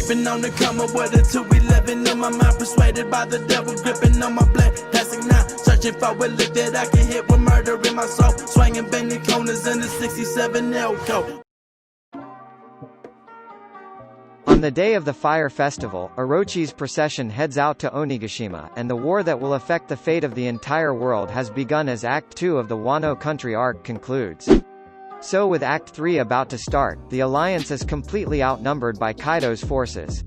Keeping on the come up with a 211 in my mind, persuaded by the devil, gripping on my black plastic now. Searching for a lick that I can hit with murder in my soul. Swinging banging corners in the 67 Elko. On the day of the Fire Festival, Orochi's procession heads out to Onigashima, and the war that will affect the fate of the entire world has begun as Act 2 of the Wano country arc concludes. So with Act 3 about to start, the Alliance is completely outnumbered by Kaido's forces.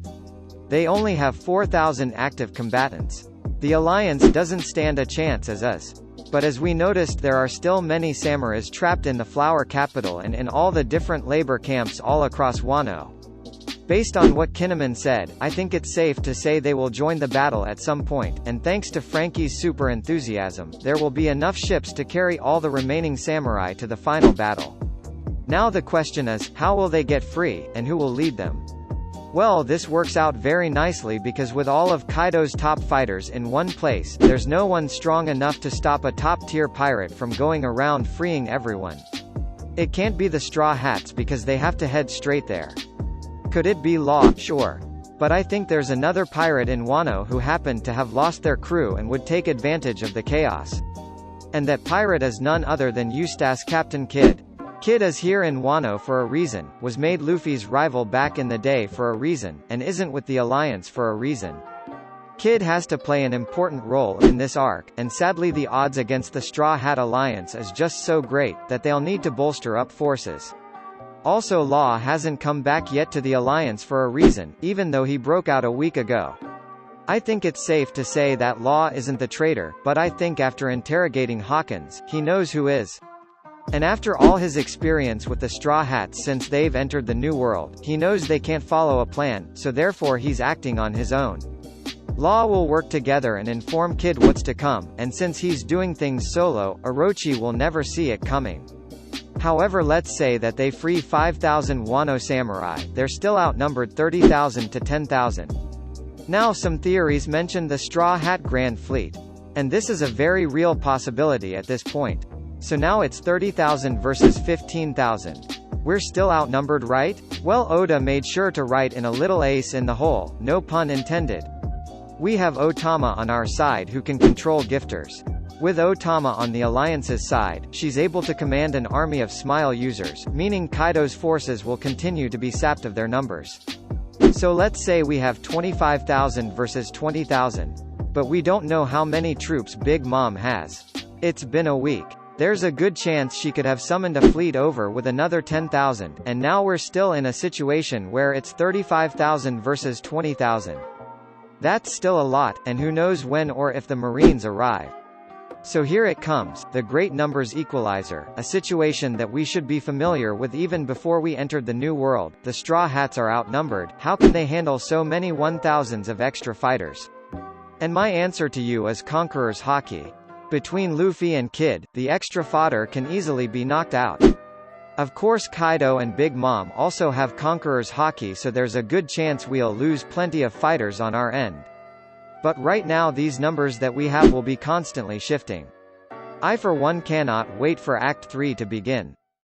They only have 4,000 active combatants. The Alliance doesn't stand a chance as is. But as we noticed, there are still many samurais trapped in the Flower Capital and in all the different labor camps all across Wano. Based on what Kinemon said, I think it's safe to say they will join the battle at some point, and thanks to Frankie's super enthusiasm, there will be enough ships to carry all the remaining samurai to the final battle. Now the question is, how will they get free, and who will lead them? Well, this works out very nicely because with all of Kaido's top fighters in one place, there's no one strong enough to stop a top-tier pirate from going around freeing everyone. It can't be the Straw Hats because they have to head straight there. Could it be Law? Sure. But I think there's another pirate in Wano who happened to have lost their crew and would take advantage of the chaos. And that pirate is none other than Eustace Captain Kidd. Kidd is here in Wano for a reason, was made Luffy's rival back in the day for a reason, and isn't with the Alliance for a reason. Kidd has to play an important role in this arc, and sadly the odds against the Straw Hat Alliance is just so great, that they'll need to bolster up forces. Also, Law hasn't come back yet to the Alliance for a reason, even though he broke out a week ago. I think it's safe to say that Law isn't the traitor, but I think after interrogating Hawkins, he knows who is. And after all his experience with the Straw Hats since they've entered the New World, he knows they can't follow a plan, so therefore he's acting on his own. Law will work together and inform Kidd what's to come, and since he's doing things solo, Orochi will never see it coming. However, let's say that they free 5,000 Wano samurai, they're still outnumbered 30,000 to 10,000. Now some theories mention the Straw Hat Grand Fleet. And this is a very real possibility at this point. So now it's 30,000 versus 15,000. We're still outnumbered, right? Well, Oda made sure to write in a little ace in the hole, no pun intended. We have Otama on our side who can control gifters. With Otama on the Alliance's side, she's able to command an army of Smile users, meaning Kaido's forces will continue to be sapped of their numbers. So let's say we have 25,000 versus 20,000. But we don't know how many troops Big Mom has. It's been a week. There's a good chance she could have summoned a fleet over with another 10,000, and now we're still in a situation where it's 35,000 versus 20,000. That's still a lot, and who knows when or if the Marines arrive. So here it comes, the great numbers equalizer, a situation that we should be familiar with even before we entered the New World. The Straw Hats are outnumbered, how can they handle so many 1,000s of extra fighters? And my answer to you is Conqueror's Haki. Between Luffy and Kidd, the extra fodder can easily be knocked out. Of course Kaido and Big Mom also have Conqueror's Haki, so there's a good chance we'll lose plenty of fighters on our end. But right now these numbers that we have will be constantly shifting. I for one cannot wait for Act 3 to begin.